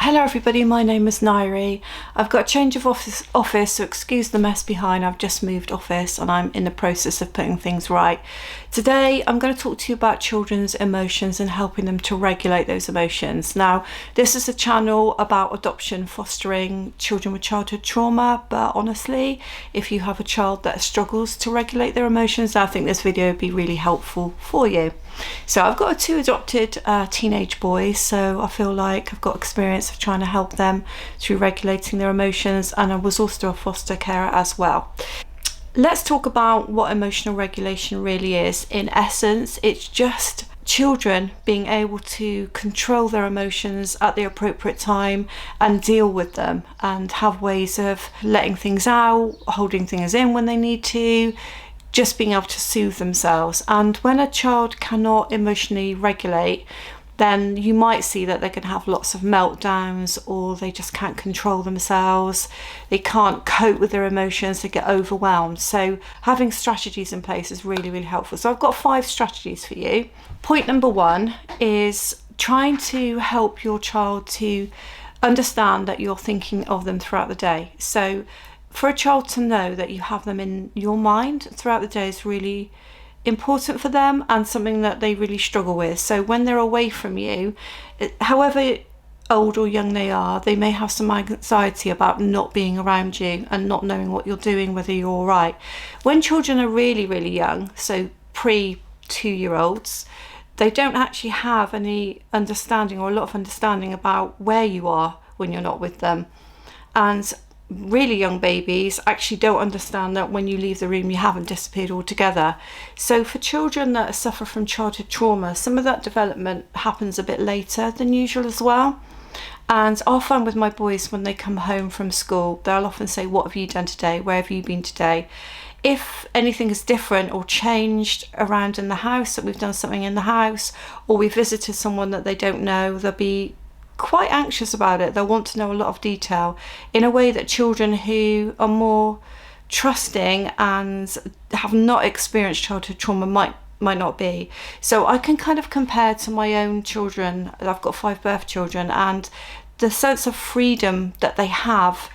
Hello everybody, my name is Nairi. I've got a change of office, so excuse the mess behind. I've just moved office and I'm in the process of putting things right. Today I'm going to talk to you about children's emotions and helping them to regulate those emotions. Now, this is a channel about adoption, fostering children with childhood trauma, but honestly, if you have a child that struggles to regulate their emotions, I think this video would be really helpful for you. So I've got two adopted teenage boys, so I feel like I've got experience of trying to help them through regulating their emotions, and I was also a foster carer as well. Let's talk about what emotional regulation really is. In essence, it's just children being able to control their emotions at the appropriate time and deal with them and have ways of letting things out, holding things in when they need to, just being able to soothe themselves. And when a child cannot emotionally regulate, then you might see that they can have lots of meltdowns, or they just can't control themselves, they can't cope with their emotions, they get overwhelmed. So having strategies in place is really, really helpful. So I've got 5 strategies for you. Point number 1 is trying to help your child to understand that you're thinking of them throughout the day. So for a child to know that you have them in your mind throughout the day is really important for them, and something that they really struggle with. So when they're away from you, however old or young they are, they may have some anxiety about not being around you and not knowing what you're doing, whether you're all right. When children are really, really young, so pre-2-year-olds, they don't actually have any understanding, or a lot of understanding, about where you are when you're not with them. And really young babies actually don't understand that when you leave the room you haven't disappeared altogether. So for children that suffer from childhood trauma, some of that development happens a bit later than usual as well. And I'll find with my boys, when they come home from school, they'll often say, "What have you done today? Where have you been today?" If anything is different or changed around in the house, that we've done something in the house, or we visited someone that they don't know, they'll be quite anxious about it. They'll want to know a lot of detail in a way that children who are more trusting and have not experienced childhood trauma might not be. So I can kind of compare to my own children. I've got 5 birth children, and the sense of freedom that they have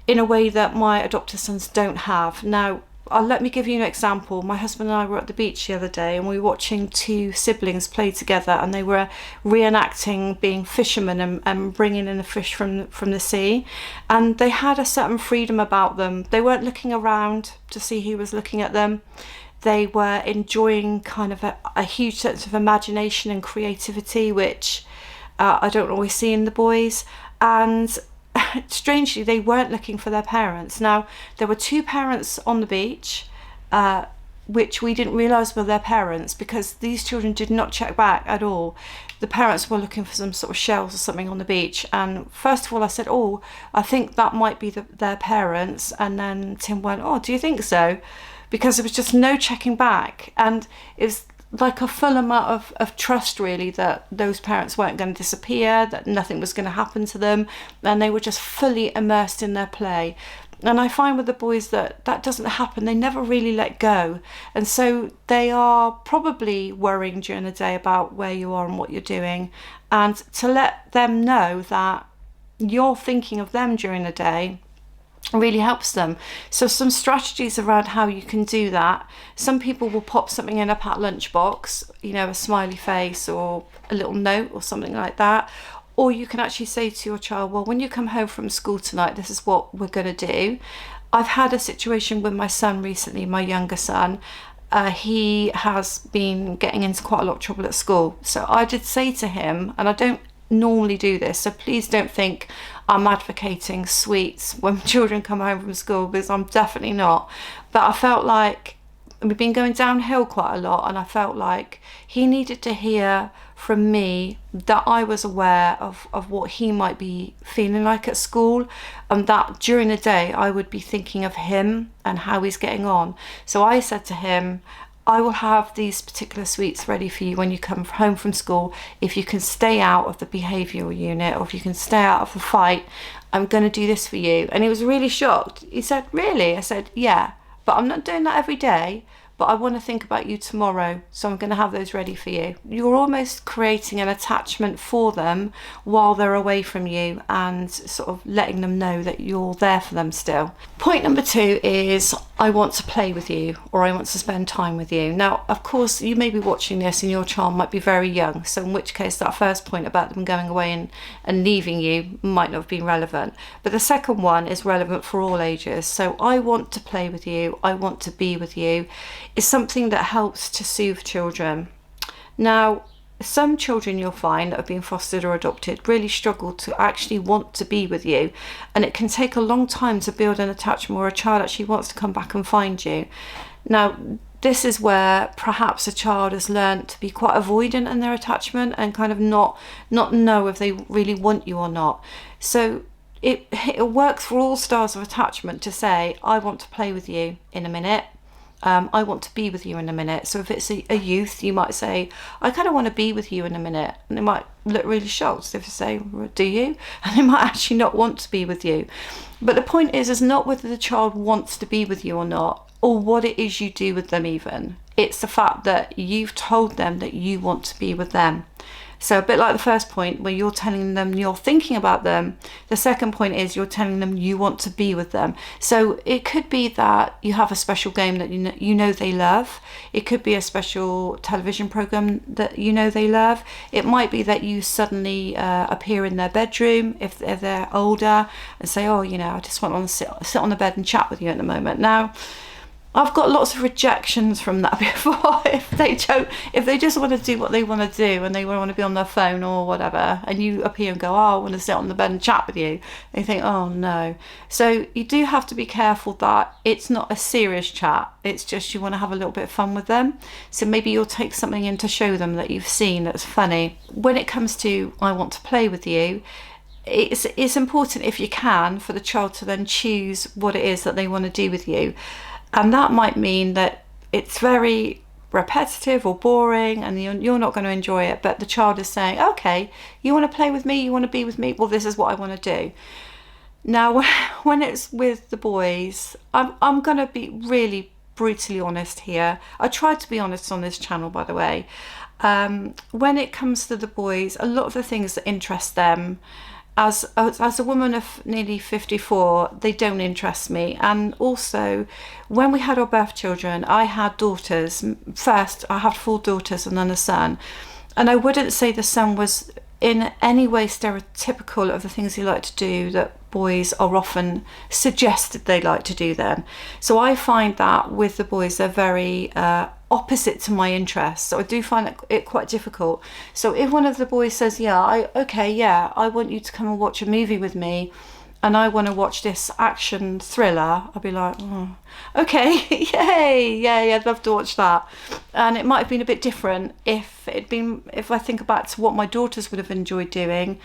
in a way that my adopted sons don't have. Now, let me give you an example. My husband and I were at the beach the other day, and we were watching 2 siblings play together, and they were reenacting being fishermen and bringing in the fish from the sea. And they had a certain freedom about them. They weren't looking around to see who was looking at them. They were enjoying kind of a huge sense of imagination and creativity, which I don't always see in the boys. And strangely, they weren't looking for their parents. Now, there were 2 parents on the beach, which we didn't realise were their parents, because these children did not check back at all. The parents were looking for some sort of shells or something on the beach, and first of all I said, "Oh, I think that might be their parents," and then Tim went, "Oh, do you think so?" Because there was just no checking back, and it was like a full amount of trust, really, that those parents weren't going to disappear, that nothing was going to happen to them, and they were just fully immersed in their play. And I find with the boys that doesn't happen. They never really let go, and so they are probably worrying during the day about where you are and what you're doing, and to let them know that you're thinking of them during the day really helps them. So some strategies around how you can do that. Some people will pop something in a packed lunchbox, a smiley face or a little note or something like that. Or you can actually say to your child, "Well, when you come home from school tonight, this is what we're going to do." I've had a situation with my son recently, my younger son. He has been getting into quite a lot of trouble at school. So I did say to him, and I don't normally do this, so please don't think I'm advocating sweets when children come home from school, because I'm definitely not. But I felt like we've been going downhill quite a lot, and I felt like he needed to hear from me that I was aware of what he might be feeling like at school, and that during the day I would be thinking of him and how he's getting on. So I said to him, "I will have these particular sweets ready for you when you come home from school. If you can stay out of the behavioural unit, or if you can stay out of the fight, I'm going to do this for you." And he was really shocked. He said, "Really?" I said, "Yeah, but I'm not doing that every day, but I want to think about you tomorrow, so I'm going to have those ready for you. You're almost creating an attachment for them while they're away from you, and sort of letting them know that you're there for them still. Point number 2 is, I want to play with you, or I want to spend time with you. Now, of course, you may be watching this and your child might be very young, so in which case that first point about them going away and leaving you might not have been relevant. But the second one is relevant for all ages. So I want to play with you, I want to be with you, is something that helps to soothe children. Now, some children you'll find that have been fostered or adopted really struggle to actually want to be with you, and it can take a long time to build an attachment where a child actually wants to come back and find you. Now, this is where perhaps a child has learned to be quite avoidant in their attachment and kind of not know if they really want you or not. So it works for all styles of attachment to say, I want to play with you in a minute. I want to be with you in a minute. So if it's a youth, you might say, I kind of want to be with you in a minute. And they might look really shocked if you say, do you? And they might actually not want to be with you. But the point is not whether the child wants to be with you or not, or what it is you do with them even. It's the fact that you've told them that you want to be with them. So a bit like the first point where you're telling them you're thinking about them, the second point is you're telling them you want to be with them. So it could be that you have a special game that you know they love. It could be a special television program that you know they love. It might be that you suddenly appear in their bedroom if they're older and say, oh, I just want to sit on the bed and chat with you at the moment. Now, I've got lots of rejections from that before. If they just want to do what they want to do and they want to be on their phone or whatever, and you appear and go, oh, I want to sit on the bed and chat with you, they think, oh no. So you do have to be careful that it's not a serious chat. It's just you want to have a little bit of fun with them. So maybe you'll take something in to show them that you've seen that's funny. When it comes to I want to play with you, it's important, if you can, for the child to then choose what it is that they want to do with you. And that might mean that it's very repetitive or boring and you're not going to enjoy it, but the child is saying, okay, you want to play with me, you want to be with me, well, this is what I want to do. Now, when it's with the boys, I'm going to be really brutally honest here. I try to be honest on this channel, by the way. When it comes to the boys, a lot of the things that interest them, as a woman of nearly 54, they don't interest me. And also, when we had our birth children, I had daughters. First, I had 4 daughters and then a son. And I wouldn't say the son was in any way stereotypical of the things he liked to do that boys are often suggested they like to do then. So I find that with the boys, they're very opposite to my interests. So I do find it quite difficult. So if one of the boys says, I want you to come and watch a movie with me, and I want to watch this action thriller, I'll be like, oh, okay, yay, I'd love to watch that. And it might have been a bit different if I think back to what my daughters would have enjoyed doing,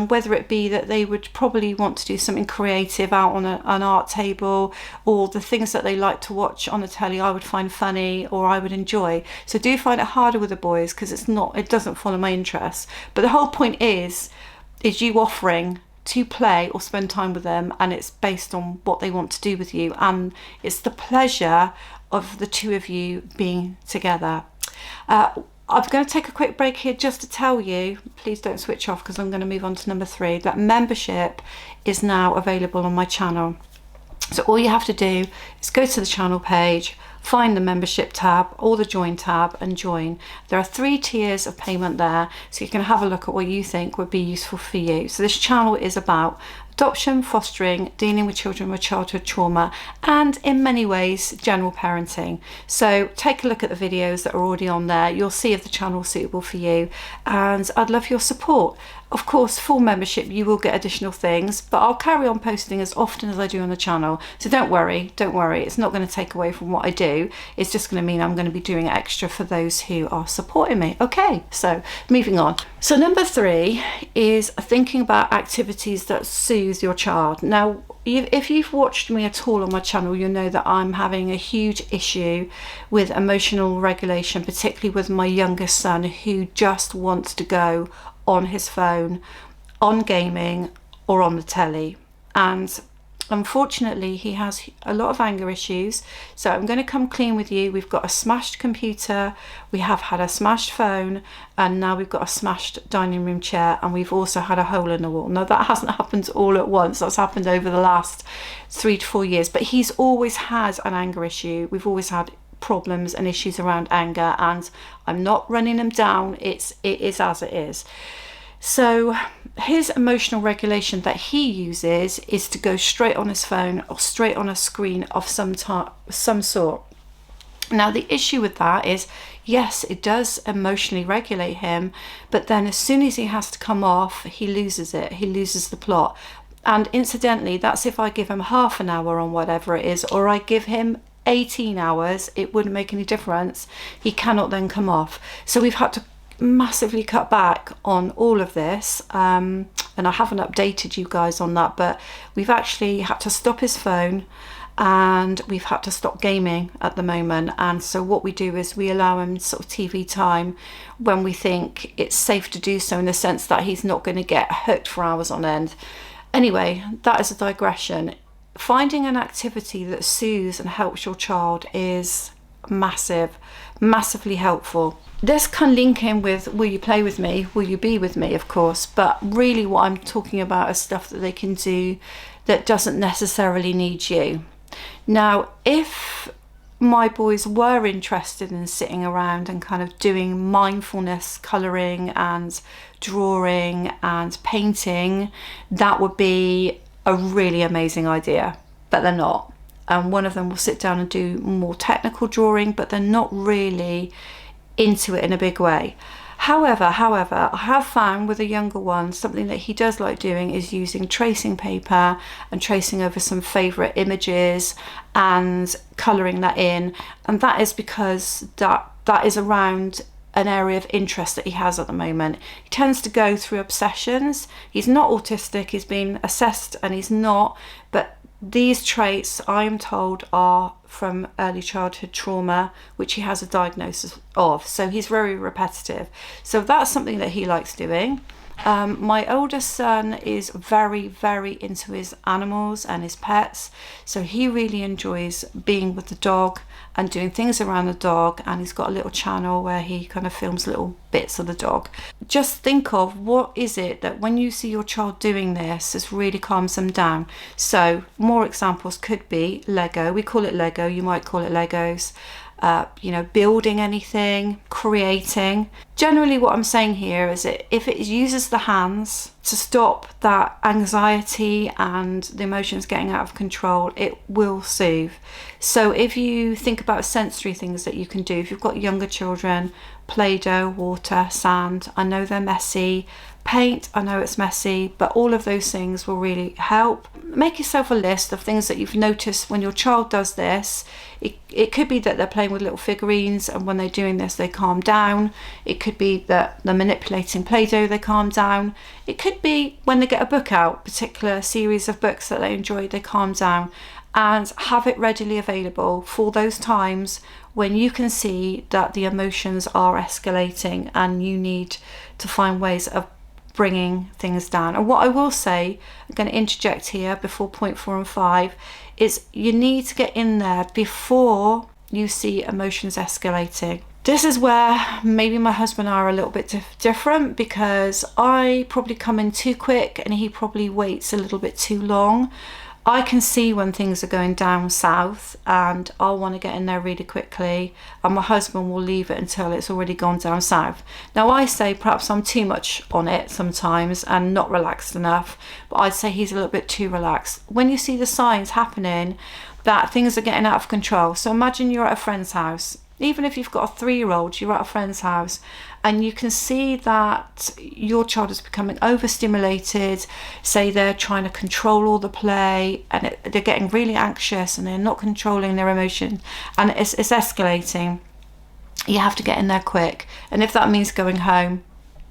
whether it be that they would probably want to do something creative out on an art table, or the things that they like to watch on the telly I would find funny or I would enjoy. So I do find it harder with the boys because it doesn't follow my interests. But the whole point is you offering to play or spend time with them, and it's based on what they want to do with you, and it's the pleasure of the two of you being together. I'm going to take a quick break here just to tell you, please don't switch off because I'm going to move on to number 3, that membership is now available on my channel. So all you have to do is go to the channel page, find the membership tab or the join tab and join. There are 3 tiers of payment there, so you can have a look at what you think would be useful for you. So this channel is about adoption, fostering, dealing with children with childhood trauma, and in many ways general parenting. So take a look at the videos that are already on there. You'll see if the channel is suitable for you, and I'd love your support. Of course, full membership, you will get additional things, but I'll carry on posting as often as I do on the channel. So don't worry, it's not going to take away from what I do. It's just going to mean I'm going to be doing extra for those who are supporting me. Okay, so moving on. So number 3 is thinking about activities that soothe your child. Now, if you've watched me at all on my channel, you'll know that I'm having a huge issue with emotional regulation, particularly with my youngest son, who just wants to go on his phone, on gaming, or on the telly. And Unfortunately, he has a lot of anger issues, so I'm going to come clean with you. We've got a smashed computer, we have had a smashed phone, and now we've got a smashed dining room chair, and we've also had a hole in the wall. Now, that hasn't happened all at once, that's happened over the last 3 to 4 years, but he's always had an anger issue. We've always had problems and issues around anger, and I'm not running him down, it is as it is. So his emotional regulation that he uses is to go straight on his phone or straight on a screen of some sort. Now, the issue with that is, yes, it does emotionally regulate him, but then as soon as he has to come off, he loses it, he loses the plot. And incidentally, that's if I give him half an hour on whatever it is, or I give him 18 hours, it wouldn't make any difference. He cannot then come off. So we've had to massively cut back on all of this, and I haven't updated you guys on that, but we've actually had to stop his phone, and we've had to stop gaming at the moment. And so what we do is we allow him sort of TV time when we think it's safe to do so, in the sense that he's not going to get hooked for hours on end. Anyway, that is a digression. Finding an activity that soothes and helps your child is massively helpful. This can link in with, will you play with me, will you be with me, of course, but really what I'm talking about is stuff that they can do that doesn't necessarily need you. Now, if my boys were interested in sitting around and kind of doing mindfulness colouring and drawing and painting, that would be a really amazing idea, but they're not. And one of them will sit down and do more technical drawing, but they're not really into it in a big way. However, I have found with a younger one, something that he does like doing is using tracing paper and tracing over some favourite images and colouring that in, and that is because that is around an area of interest that he has at the moment. He tends to go through obsessions. He's not autistic, he's been assessed and he's not, but these traits, I am told, are from early childhood trauma, which he has a diagnosis of. So he's very repetitive. So that's something that he likes doing. My oldest son is very into his animals and his pets. So he really enjoys being with the dog and doing things around the dog, and he's got a little channel where he kind of films little bits of the dog. Just think of what is it that when you see your child doing this really calms them down. So more examples could be Lego. We call it Lego, you might call it Legos. Building anything, creating. Generally what I'm saying here is that if it uses the hands to stop that anxiety and the emotions getting out of control, it will soothe. So if you think about sensory things that you can do, if you've got younger children, Play-Doh, water, sand, I know they're messy, paint, I know it's messy, but all of those things will really help. Make yourself a list of things that you've noticed when your child does this. It could be that they're playing with little figurines and when they're doing this they calm down. It could be that they're manipulating Play-Doh, they calm down. It could be when they get a book out, particular series of books that they enjoy, they calm down. And have it readily available for those times when you can see that the emotions are escalating and you need to find ways of bringing things down. And what I will say, I'm going to interject here before point 4 and 5, is you need to get in there before you see emotions escalating. This is where maybe my husband and I are a little bit different, because I probably come in too quick and he probably waits a little bit too long. I can see when things are going down south and I'll want to get in there really quickly, and my husband will leave it until it's already gone down south. Now I say perhaps I'm too much on it sometimes and not relaxed enough, but I'd say he's a little bit too relaxed. When you see the signs happening that things are getting out of control, so imagine you're at a friend's house, even if you've got a 3-year-old, you're at a friend's house and you can see that your child is becoming overstimulated, say they're trying to control all the play and they're getting really anxious and they're not controlling their emotion and it's escalating, you have to get in there quick. And if that means going home,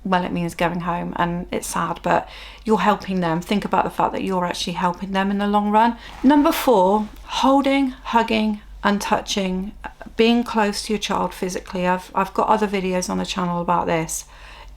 well, it means going home, and it's sad, but you're helping them. Think about the fact that you're actually helping them in the long run. Number 4, holding, hugging and touching, being close to your child physically. I've got other videos on the channel about this,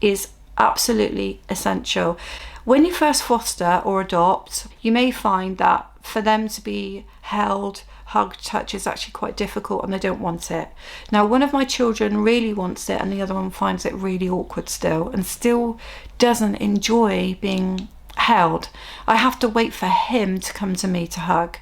is absolutely essential. When you first foster or adopt, you may find that for them to be held, hugged, touch is actually quite difficult and they don't want it. Now, one of my children really wants it and the other one finds it really awkward still and still doesn't enjoy being held. I have to wait for him to come to me to hug,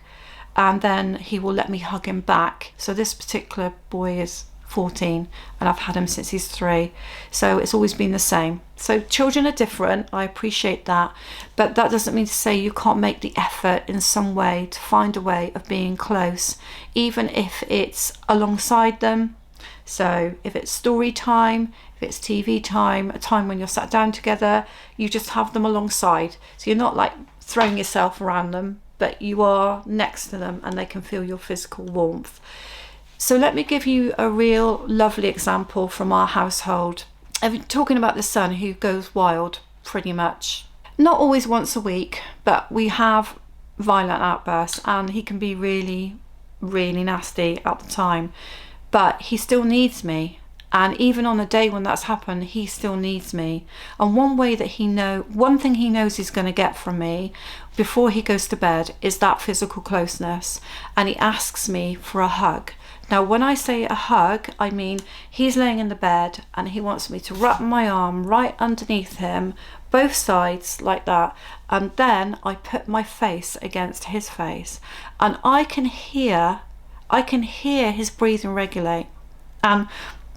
and then he will let me hug him back. So this particular boy is 14 and I've had him since he's 3, so it's always been the same. So children are different, I appreciate that, but that doesn't mean to say you can't make the effort in some way to find a way of being close, even if it's alongside them. So if it's story time, if it's TV time, a time when you're sat down together, you just have them alongside. So you're not like throwing yourself around them, but you are next to them and they can feel your physical warmth. So let me give you a real lovely example from our household. I'm talking about the son who goes wild pretty much. Not always once a week, but we have violent outbursts and he can be really, really nasty at the time. But he still needs me. And even on a day when that's happened, he still needs me. And one thing he knows he's going to get from me before he goes to bed is that physical closeness. And he asks me for a hug. Now, when I say a hug, I mean he's laying in the bed and he wants me to wrap my arm right underneath him, both sides like that. And then I put my face against his face and I can hear his breathing regulate. And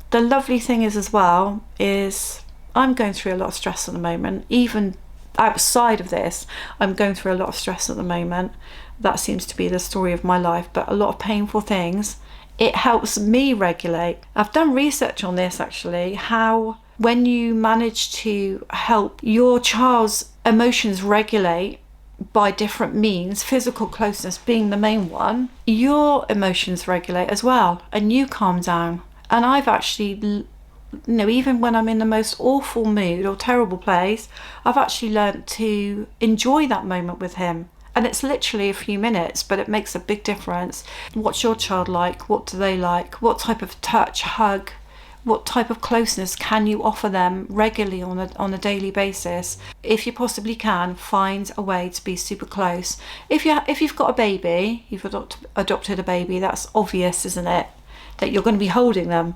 the lovely thing is as well is I'm going through a lot of stress at the moment. Even outside of this, I'm going through a lot of stress at the moment. That seems to be the story of my life, but a lot of painful things. It helps me regulate. I've done research on this actually, how when you manage to help your child's emotions regulate by different means, physical closeness being the main one, your emotions regulate as well and you calm down. And I've actually, even when I'm in the most awful mood or terrible place, I've actually learnt to enjoy that moment with him. And it's literally a few minutes, but it makes a big difference. What's your child like? What do they like? What type of touch, hug, what type of closeness can you offer them regularly on a daily basis? If you possibly can, find a way to be super close. If you've got a baby, you've adopted a baby, that's obvious, isn't it? That you're going to be holding them.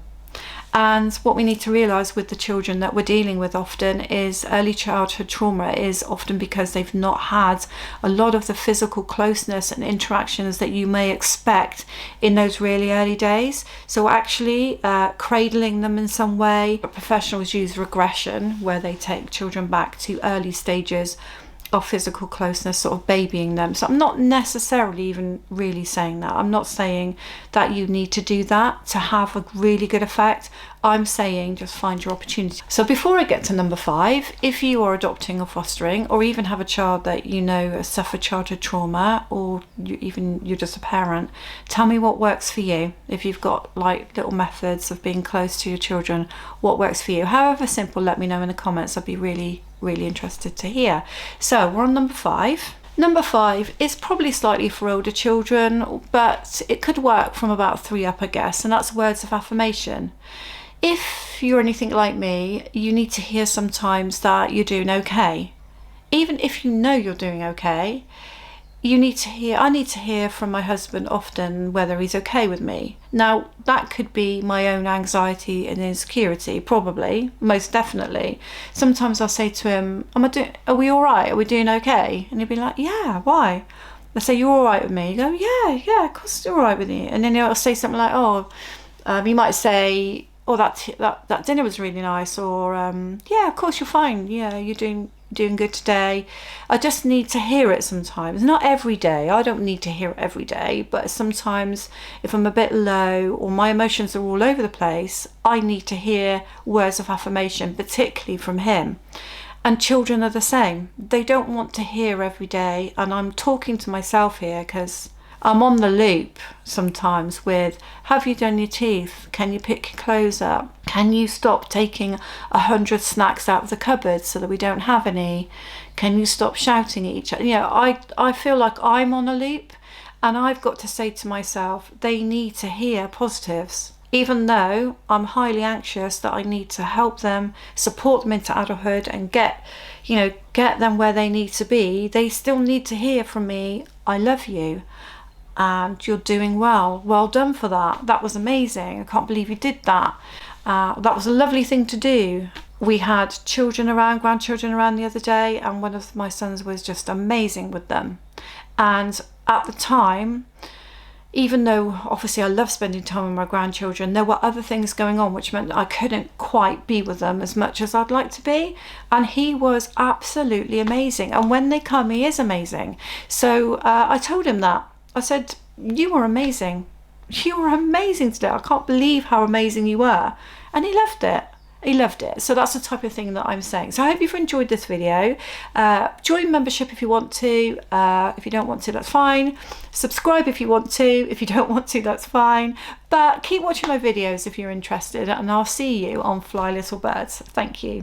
And what we need to realise with the children that we're dealing with often is early childhood trauma is often because they've not had a lot of the physical closeness and interactions that you may expect in those really early days. So actually cradling them in some way. Professionals use regression, where they take children back to early stages of physical closeness, sort of babying them. So I'm not necessarily even really saying that. I'm not saying that you need to do that to have a really good effect. I'm saying just find your opportunity. So before I get to number 5, if you are adopting or fostering, or even have a child that you know has suffered childhood trauma, or you're just a parent, tell me what works for you. If you've got like little methods of being close to your children, what works for you? However simple, let me know in the comments. I'd be really interested to hear. So we're on number 5. Number 5 is probably slightly for older children, but it could work from about 3 up, I guess, and that's words of affirmation. If you're anything like me, you need to hear sometimes that you're doing okay. Even if you know you're doing okay, I need to hear from my husband often whether he's okay with me. Now, that could be my own anxiety and insecurity, probably, most definitely. Sometimes I'll say to him, are we all right? Are we doing okay? And he'll be like, yeah, why? I say, you're all right with me? You go, yeah, of course you're all right with you. And then he'll say something like, he might say, oh, that dinner was really nice, or yeah, of course you're fine. Yeah, you're doing good today. I just need to hear it sometimes. Not every day. I don't need to hear it every day, but sometimes if I'm a bit low or my emotions are all over the place, I need to hear words of affirmation, particularly from him. And children are the same. They don't want to hear every day. And I'm talking to myself here because I'm on the loop sometimes with, have you done your teeth? Can you pick your clothes up? Can you stop taking 100 snacks out of the cupboard so that we don't have any? Can you stop shouting at each other? I feel like I'm on a loop and I've got to say to myself, they need to hear positives. even though I'm highly anxious that I need to help them, support them into adulthood and get them where they need to be, they still need to hear from me, I love you and you're doing well. Well done for that. That was amazing. I can't believe you did that. That was a lovely thing to do. We had grandchildren around the other day, and one of my sons was just amazing with them. And at the time, even though obviously I love spending time with my grandchildren, there were other things going on which meant that I couldn't quite be with them as much as I'd like to be. And he was absolutely amazing. And when they come, he is amazing. So I told him that. I said, you were amazing. You were amazing today. I can't believe how amazing you were. And he loved it. He loved it. So that's the type of thing that I'm saying. So I hope you've enjoyed this video. Join membership if you want to. If you don't want to, that's fine. Subscribe if you want to. If you don't want to, that's fine. But keep watching my videos if you're interested, and I'll see you on Fly Little Birds. Thank you.